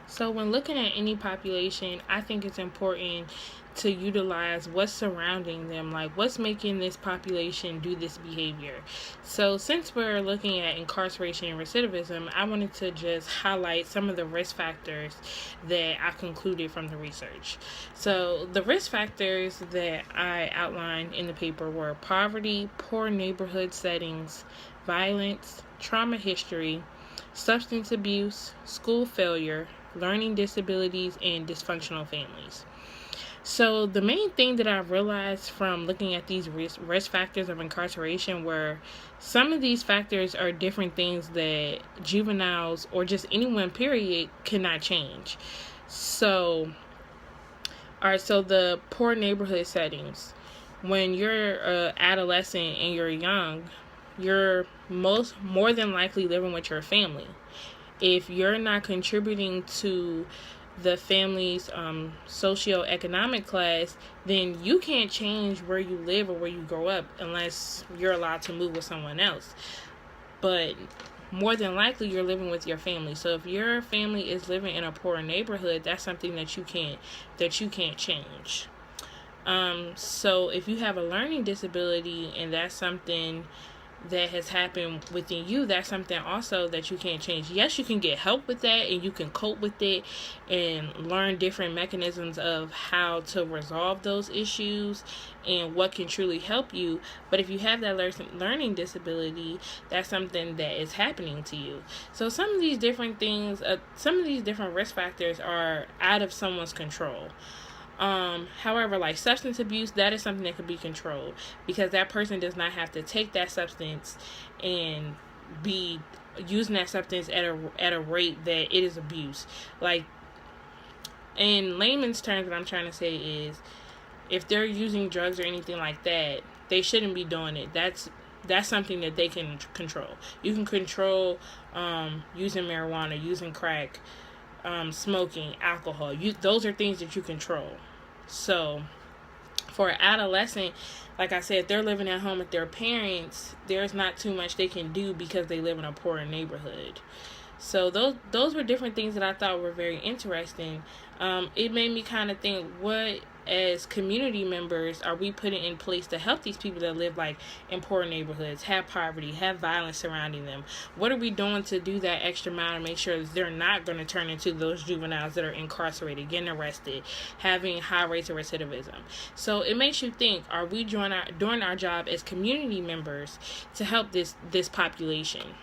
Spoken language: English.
So when looking at any population, I think it's important to utilize what's surrounding them, like what's making this population do this behavior. So since we're looking at incarceration and recidivism, I wanted to just highlight some of the risk factors that I concluded from the research. So the risk factors that I outlined in the paper were poverty, poor neighborhood settings, violence, trauma history, substance abuse, school failure, learning disabilities, and dysfunctional families. So, the main thing that I realized from looking at these risk factors of incarceration were some of these factors are different things that juveniles or just anyone, period, cannot change. So, all right, so the poor neighborhood settings. When you're an adolescent and you're young, you're more than likely living with your family. If you're not contributing to the family's socioeconomic class, then you can't change where you live or where you grow up unless you're allowed to move with someone else. But more than likely you're living with your family. So if your family is living in a poor neighborhood, that's something that you can't change. So if you have a learning disability and that's something that has happened within you, that's something also that you can't change. Yes, you can get help with that and you can cope with it and learn different mechanisms of how to resolve those issues and what can truly help you. But if you have that learning disability, that's something that is happening to you. So some of these different things, some of these different risk factors are out of someone's control. However, like substance abuse, that is something that can be controlled because that person does not have to take that substance and be using that substance at a rate that it is abuse. Like, in layman's terms, what I'm trying to say is if they're using drugs or anything like that, they shouldn't be doing it. That's something that they can control. You can control using marijuana, using crack, smoking, alcohol. Those are things that you control. So for an adolescent, like I said, they're living at home with their parents, there's not too much they can do because they live in a poor neighborhood. So those were different things that I thought were very interesting. It made me kind of think, what as community members are we putting in place to help these people that live like in poor neighborhoods, have poverty, have violence surrounding them? What are we doing to do that extra mile to make sure that they're not going to turn into those juveniles that are incarcerated, getting arrested, having high rates of recidivism? So it makes you think, are we doing our job as community members to help this population?